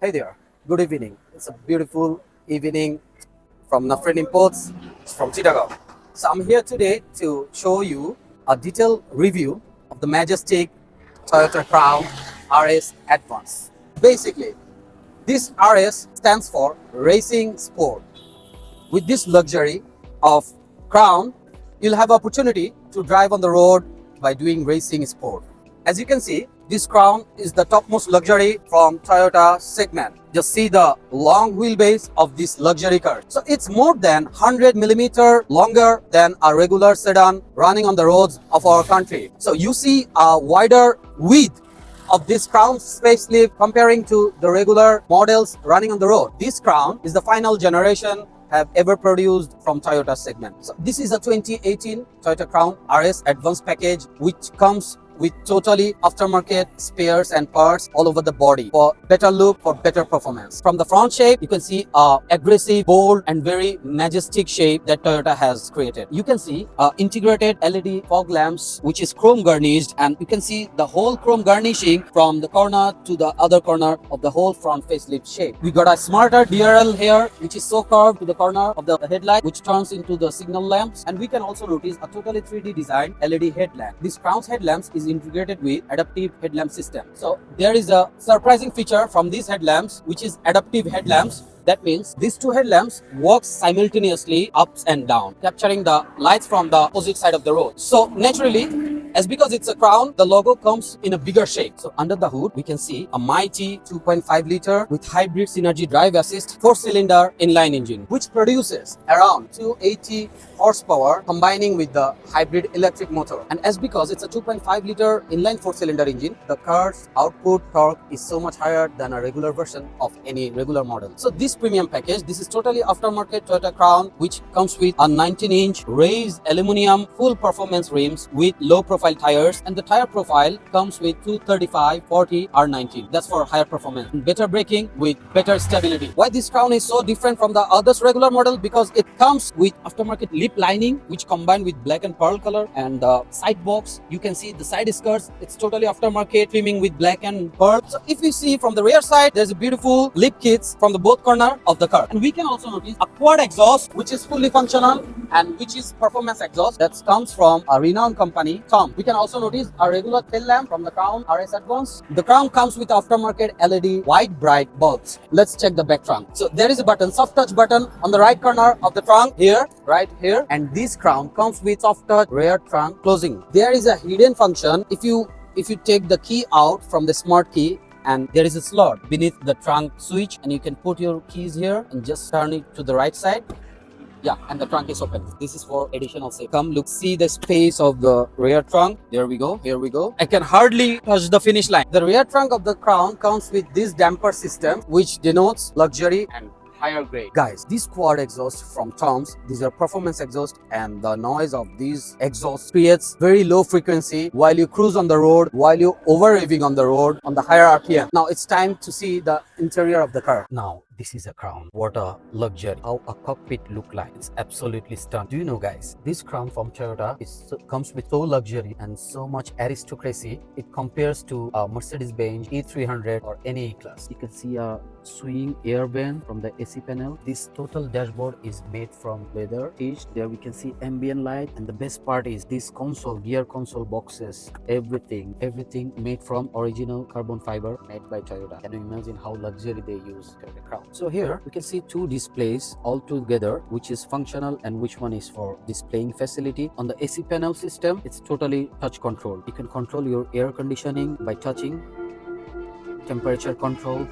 Hey there, good evening. It's a beautiful evening from NAFRIN Imports from Chittagong. So I'm here today to show you a detailed review of the majestic Toyota Crown RS Advance. Basically, this RS stands for Racing Sport. With this luxury of Crown, you'll have opportunity to drive on the road by doing racing sport. As you can see, this Crown is the topmost luxury from Toyota segment. Just see the long wheelbase of this luxury car. So it's more than 100 millimeter longer than a regular sedan running on the roads of our country. So you see a wider width of this Crown facelift comparing to the regular models running on the road. This Crown is the final generation have ever produced from Toyota segment. So this is a 2018 Toyota Crown RS Advanced package, which comes with totally aftermarket spares and parts all over the body for better look, for better performance. From the front shape, you can see a aggressive, bold and very majestic shape that Toyota has created. You can see integrated LED fog lamps, which is chrome garnished, and you can see the whole chrome garnishing from the corner to the other corner of the whole front facelift shape. We got a smarter DRL here, which is so curved to the corner of the headlight, which turns into the signal lamps, and we can also notice a totally 3D designed LED headlamp. This Crown's headlamps is integrated with adaptive headlamp system. So there is a surprising feature from these headlamps, which is adaptive headlamps. That means these two headlamps work simultaneously ups and down, capturing the lights from the opposite side of the road. So naturally, as because it's a Crown, the logo comes in a bigger shape. So under the hood, we can see a mighty 2.5 liter with hybrid synergy drive assist 4-cylinder inline engine, which produces around 280 horsepower combining with the hybrid electric motor. And as because it's a 2.5 liter inline 4-cylinder engine, the car's output torque is so much higher than a regular version of any regular model. So this premium package, this is totally aftermarket Toyota Crown, which comes with a 19-inch raised aluminum full performance rims with low profile tires, and the tire profile comes with 235/40 R19. That's for higher performance and better braking with better stability. Why this Crown is so different from the others regular model? Because it comes with aftermarket lip lining, which combined with black and pearl color, and the side box, you can see the side skirts, it's totally aftermarket trimming with black and pearl. So if you see from the rear side, there's a beautiful lip kits from the both corner of the car, and we can also notice a quad exhaust, which is fully functional and which is performance exhaust that comes from a renowned company, Tom. We can also notice a regular tail lamp from the Crown RS Advance. The Crown comes with aftermarket LED white bright bulbs. Let's check the back trunk. So there is a button, soft touch button on the right corner of the trunk here, right here, and this Crown comes with soft touch rear trunk closing. There is a hidden function. If you take the key out from the smart key, and there is a slot beneath the trunk switch, and you can put your keys here and just turn it to the right side. Yeah, and the trunk is open. This is for additional safety. Come look, see the space of the rear trunk. There we go, here we go. I can hardly touch the finish line. The rear trunk of the Crown comes with this damper system, which denotes luxury and higher grade. Guys, these quad exhausts from Tom's, these are performance exhaust, and the noise of these exhausts creates very low frequency while you cruise on the road, while you over revving on the road on the higher RPM. Now it's time to see the interior of the car. Now this is a Crown. What a luxury. How a cockpit look like. It's absolutely stunning. Do you know, guys, this Crown from Toyota comes with so luxury and so much aristocracy. It compares to a Mercedes-Benz E300 or any E-Class. You can see a swing air vent from the AC panel. This total dashboard is made from leather stitched. There we can see ambient light, and the best part is this console, gear console boxes, everything made from original carbon fiber made by Toyota. Can you imagine how luxury they use Toyota Crown? So here we can see two displays all together, which is functional and which one is for displaying facility. On the AC panel system, it's totally touch control. You can control your air conditioning by touching, temperature control.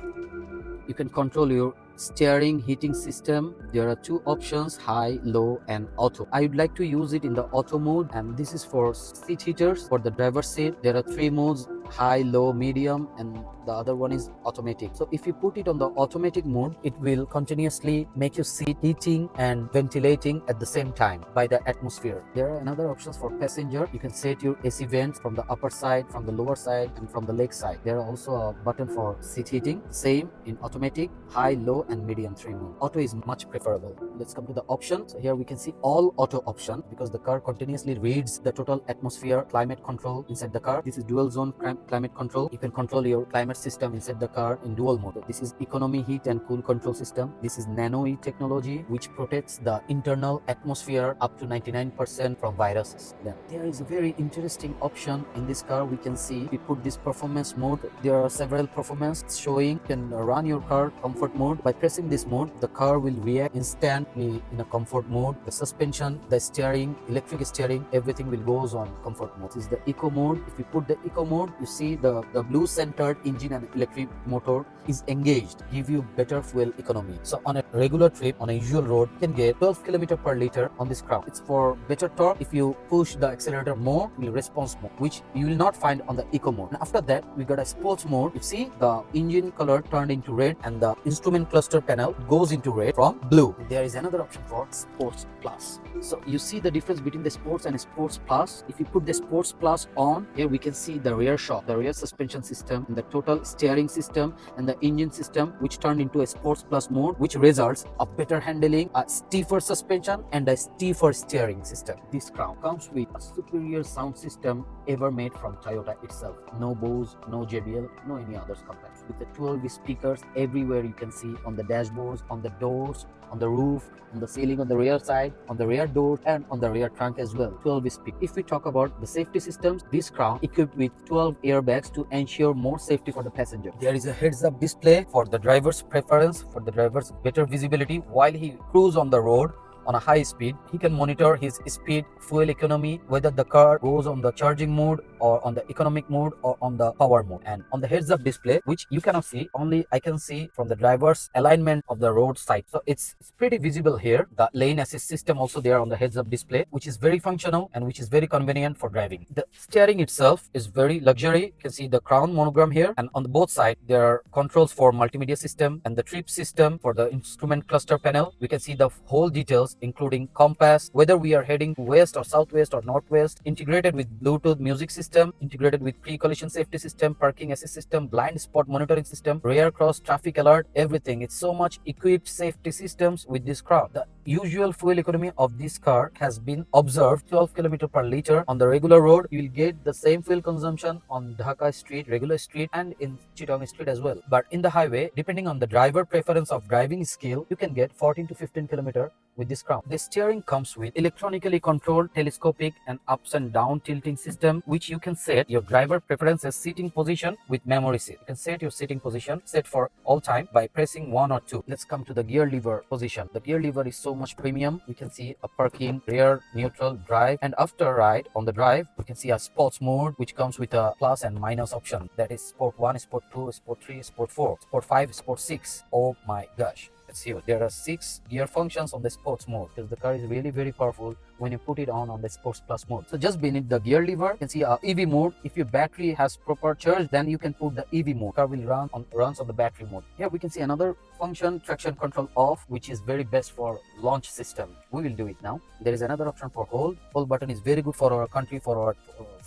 You can control your steering heating system. There are two options, high, low and auto. I would like to use it in the auto mode, and this is for seat heaters. For the driver's seat, there are three modes, high, low, medium, and the other one is automatic. So if you put it on the automatic mode, it will continuously make your seat heating and ventilating at the same time by the atmosphere. There are another options for passenger. You can set your AC vents from the upper side, from the lower side, and from the leg side. There are also a button for seat heating, same in automatic, high, low and medium 3 mode. Auto is much preferable. Let's come to the option. So here we can see all auto option, because the car continuously reads the total atmosphere climate control inside the car. This is dual zone climate control. You can control your climate system inside the car in dual mode. This is economy heat and cool control system. This is nano E technology, which protects the internal atmosphere up to 99% from viruses. Then there is a very interesting option in this car. We can see we put this performance mode. There are several performance showing. You can run your car comfort mode. By pressing this mode, the car will react instantly in a comfort mode. The suspension, the steering, electric steering, everything will goes on comfort mode. This is the eco mode. If you put the eco mode, you see the blue centered engine and electric motor is engaged, give you better fuel economy. So on a regular trip, on a usual road, you can get 12 km per liter on this car. It's for better torque. If you push the accelerator more, it will response more, which you will not find on the eco mode. And after that, we got a sports mode. You see the engine color turned into red and the instrument cluster panel goes into red from blue. There is another option for sports plus. So you see the difference between the sports and sports plus. If you put the sports plus on, here we can see the rear shock, the rear suspension system, and the total steering system and the engine system, which turned into a sports plus mode, which results a better handling, a stiffer suspension, and a stiffer steering system. This Crown comes with a superior sound system ever made from Toyota itself. No Bose, no JBL, no any others compared. With the 12 speakers everywhere, you can see on the dashboards, on the doors, on the roof, on the ceiling, on the rear side, on the rear door, and on the rear trunk as well. 12 speakers. If we talk about the safety systems, this Crown equipped with 12 airbags to ensure more safety for the passenger. There is a heads-up display for the driver's preference, for the driver's better visibility while he cruise on the road. On a high speed, he can monitor his speed, fuel economy, whether the car goes on the charging mode or on the economic mode or on the power mode. And on the heads-up display, which you cannot see, only I can see from the driver's alignment of the road side. So it's pretty visible here. The lane assist system also there on the heads-up display, which is very functional and which is very convenient for driving. The steering itself is very luxury. You can see the Crown monogram here, and on the both sides there are controls for multimedia system and the trip system for the instrument cluster panel. We can see the whole details, including compass, whether we are heading west or southwest or northwest, integrated with Bluetooth music system, integrated with pre-collision safety system, parking assist system, blind spot monitoring system, rear cross traffic alert, everything. It's so much equipped safety systems with this Crown. The usual fuel economy of this car has been observed 12 km per liter. On the regular road, you will get the same fuel consumption on Dhaka street, regular street, and in Chittagong street as well. But in the highway, depending on the driver preference of driving skill, you can get 14 to 15 km with this Crown. The steering comes with electronically controlled telescopic and ups and down tilting system, which you can set your driver preferences seating position with memory seat. You can set your seating position set for all time by pressing 1 or 2. Let's come to the gear lever position. The gear lever is so much premium. We can see a parking, rear, neutral, drive, and after ride on the drive, we can see a sports mode, which comes with a plus and minus option. That is Sport 1, Sport 2, Sport 3, Sport 4, Sport 5, Sport 6. Oh my gosh. Let's see. There are 6 gear functions on the sports mode because the car is really very powerful when you put it on the sports plus mode. So just beneath the gear lever, you can see EV mode. If your battery has proper charge, then you can put the EV mode. Car will runs on the battery mode. Here we can see another function, traction control off, which is very best for launch system. We will do it now. There is another option for hold. Hold button is very good for our country, for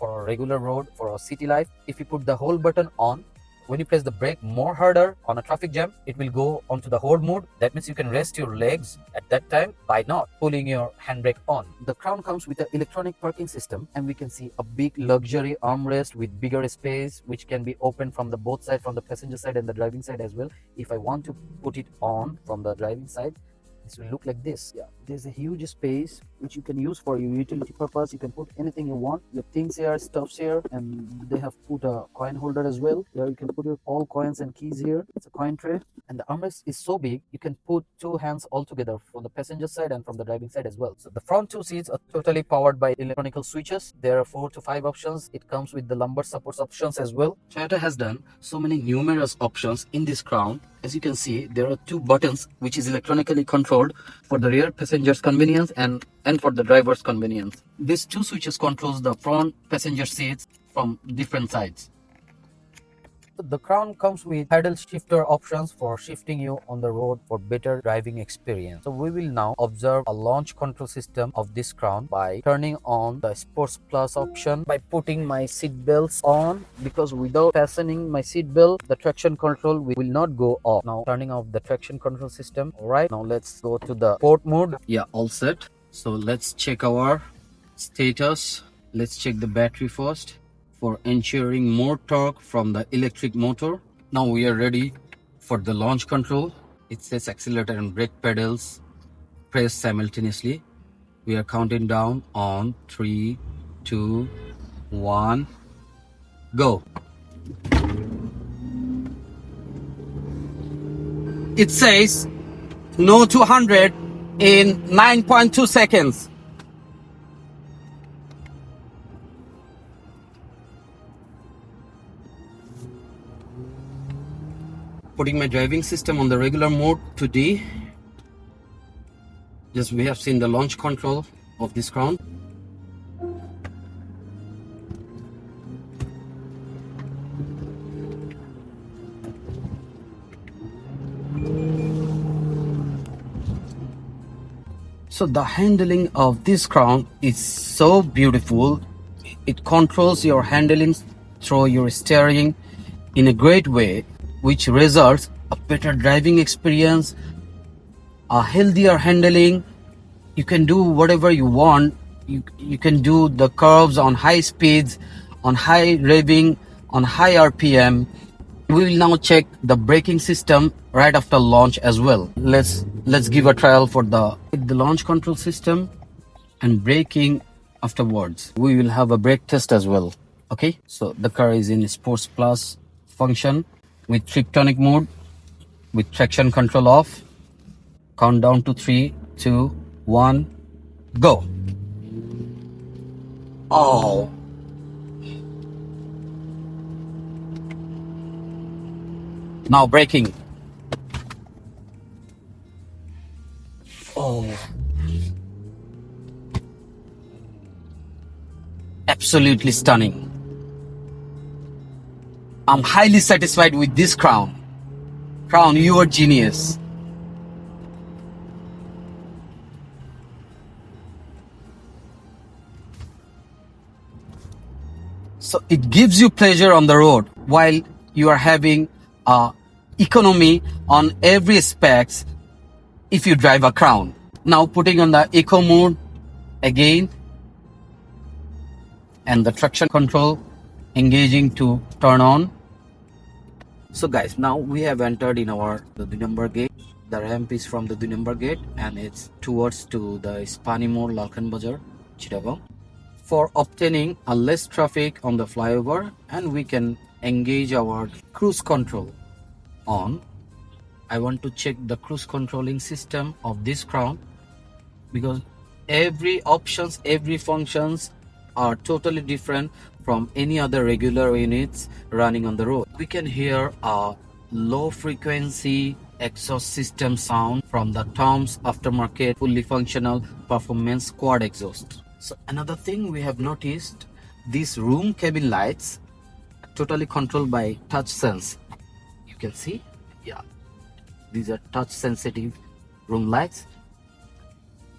our regular road, for our city life. If you put the hold button on, when you press the brake more harder on a traffic jam, it will go onto the hold mode. That means you can rest your legs at that time by not pulling your handbrake on. The Crown comes with an electronic parking system, and we can see a big luxury armrest with bigger space, which can be opened from the both sides, from the passenger side and the driving side as well. If I want to put it on from the driving side, this will look like this. Yeah, there's a huge space which you can use for your utility purpose. You can put anything you want, your things here, stuffs here, and they have put a coin holder as well. Here you can put your all coins and keys here. It's a coin tray, and the armrest is so big you can put 2 hands all together from the passenger side and from the driving side as well. So the front 2 seats are totally powered by electronical switches. There are 4 to 5 options. It comes with the lumbar supports options as well. Toyota has done so many numerous options in this Crown. As you can see, there are 2 buttons which is electronically controlled for the rear passenger's convenience and for the driver's convenience. These 2 switches controls the front passenger seats from different sides. The Crown comes with paddle shifter options for shifting you on the road for better driving experience. So we will now observe a launch control system of this Crown by turning on the Sports Plus option by putting my seat belts on, because without fastening my seat belt, the traction control will not go off. Now turning off the traction control system. Alright, now let's go to the sport mode. Yeah, all set. So let's check our status. Let's check the battery first for ensuring more torque from the electric motor. Now we are ready for the launch control. It says accelerator and brake pedals press simultaneously. We are counting down on 3, 2, 1, go. It says no 200 in 9.2 seconds. Putting my driving system on the regular mode to D. Just we have seen the launch control of this crown. So the handling of this crown is so beautiful. It controls your handling through your steering in a great way, which results a better driving experience, a healthier handling. You can do whatever you want. You can do the curves on high speeds, on high revving, on high RPM. We will now check the braking system right after launch as well. Let's give a trial for the launch control system and braking afterwards. We will have a brake test as well. Okay, so the car is in Sports Plus function with Triptonic mode, with traction control off. Count down to 3, 2, 1, go. Oh. Now braking. Oh. Absolutely stunning. I'm highly satisfied with this crown. Crown, you are genius. So it gives you pleasure on the road while you are having economy on every aspects if you drive a crown. Now putting on the eco mode again, and the traction control engaging to turn on. So guys, now we have entered in the number gate. The ramp is from the number gate and it's towards to the Spanimore Lalkan Bazar, Chittagong. For obtaining a less traffic on the flyover, and we can engage our cruise control on. I want to check the cruise controlling system of this crown, because every options, every functions are totally different from any other regular units running on the road. We can hear a low frequency exhaust system sound from the Tom's aftermarket fully functional performance quad exhaust. So another thing we have noticed, these room cabin lights are totally controlled by touch sense. You can see, yeah, these are touch sensitive room lights,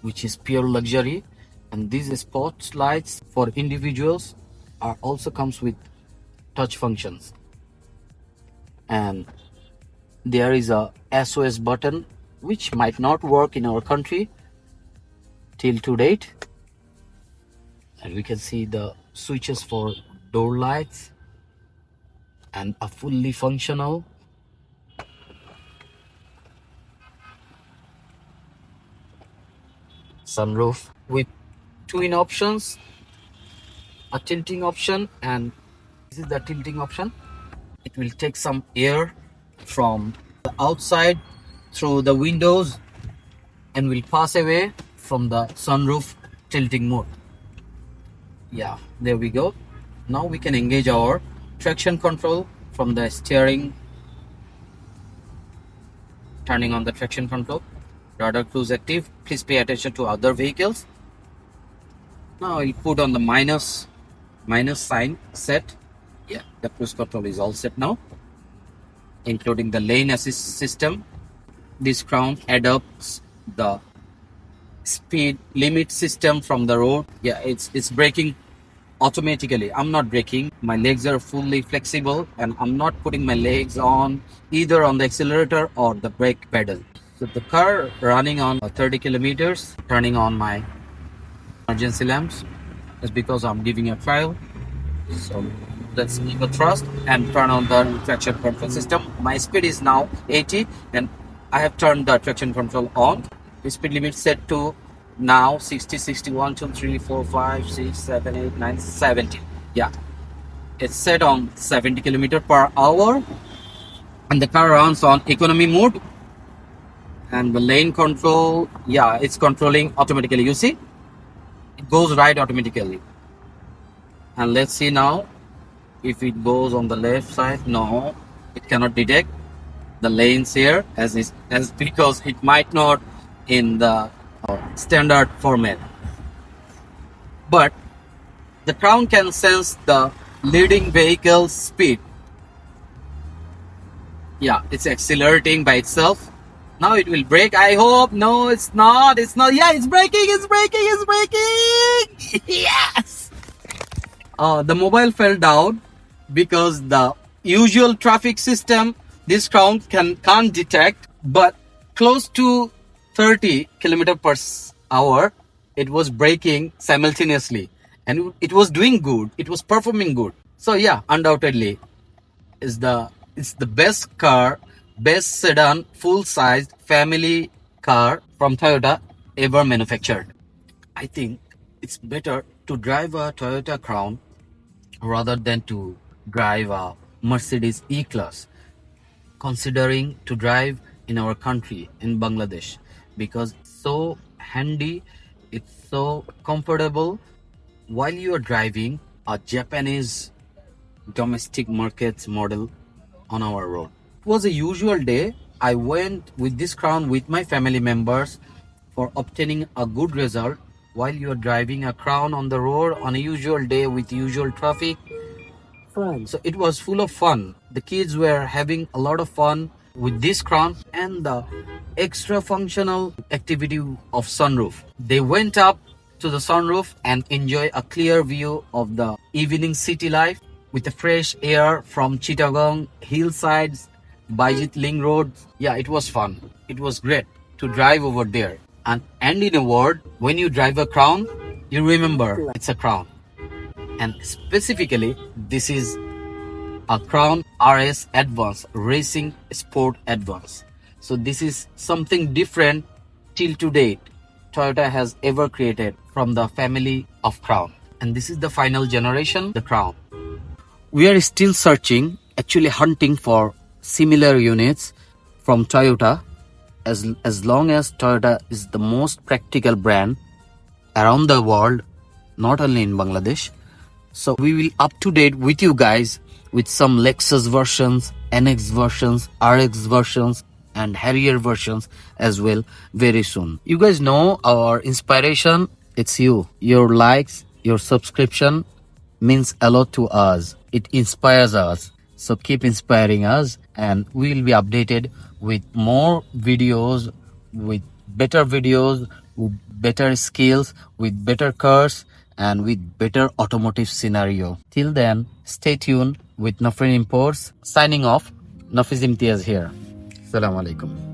which is pure luxury. And these spotlights for individuals are also comes with touch functions. And there is a SOS button which might not work in our country till to date. And we can see the switches for door lights and a fully functional sunroof with twin options, a tilting option, and this is the tilting option. It will take some air from the outside through the windows and will pass away from the sunroof tilting mode. Yeah, there we go. Now we can engage our traction control from the steering. Turning on the traction control. Radar cruise active. Please pay attention to other vehicles. Now I'll put on the minus sign set. Yeah, the cruise control is all set now, including the lane assist system. This crown adopts the speed limit system from the road. Yeah, it's braking automatically. I'm not braking. My legs are fully flexible and I'm not putting my legs on either on the accelerator or the brake pedal. So the car running on 30 kilometers, turning on my emergency lamps is because I'm giving a trial. So Let's give a thrust and turn on the traction control system. My speed is now 80 and I have turned the traction control on. The speed limit set to now 60, 61, 2, 3, 4, 5, 6, 7, 8, 9, 70. Yeah, it's set on 70 kilometer per hour and the car runs on economy mode. And the lane control, yeah, it's controlling automatically. You see, it goes right automatically. And let's see now if it goes on the left side. No, it cannot detect the lanes here as because it might not in the standard format. But the Crown can sense the leading vehicle speed. Yeah, it's accelerating by itself. Now it will brake. I hope. No, it's not. It's not. Yeah, it's braking. It's braking. It's braking. Yes. The mobile fell down because the usual traffic system this Crown can't detect. But close to 30 kilometer per hour, it was braking simultaneously, and it was doing good. It was performing good. So yeah, undoubtedly, it's the best car, best sedan, full-sized family car from Toyota ever manufactured. I think it's better to drive a Toyota Crown rather than to drive a Mercedes E-Class, considering to drive in our country in Bangladesh, because it's so handy, it's so comfortable while you are driving a Japanese domestic markets model on our road. It was a usual day. I went with this Crown with my family members for obtaining a good result. While you are driving a Crown on the road on a usual day with usual traffic, so it was full of fun. The kids were having a lot of fun with this Crown and the extra functional activity of sunroof. They went up to the sunroof and enjoy a clear view of the evening city life with the fresh air from Chittagong hillsides, Bajit Ling Road. Yeah, it was fun. It was great to drive over there. And in a word, when you drive a Crown, you remember it's a Crown. And specifically, this is a Crown RS Advance Racing Sport Advance. So this is something different till to date Toyota has ever created from the family of Crown. And this is the final generation, the Crown. We are still searching, actually hunting for similar units from Toyota, as long as Toyota is the most practical brand around the world, not only in Bangladesh. So we will up to date with you guys with some Lexus versions, NX versions, RX versions, and Harrier versions as well very soon. You guys know our inspiration, it's you. Your likes, your subscription means a lot to us. It inspires us. So keep inspiring us, and we will be updated with more videos, with better skills, with better cars, and with better automotive scenario. Till then, stay tuned with NAFRIN Imports. Signing off, Nafiz Imtiaz here. Assalamu alaikum.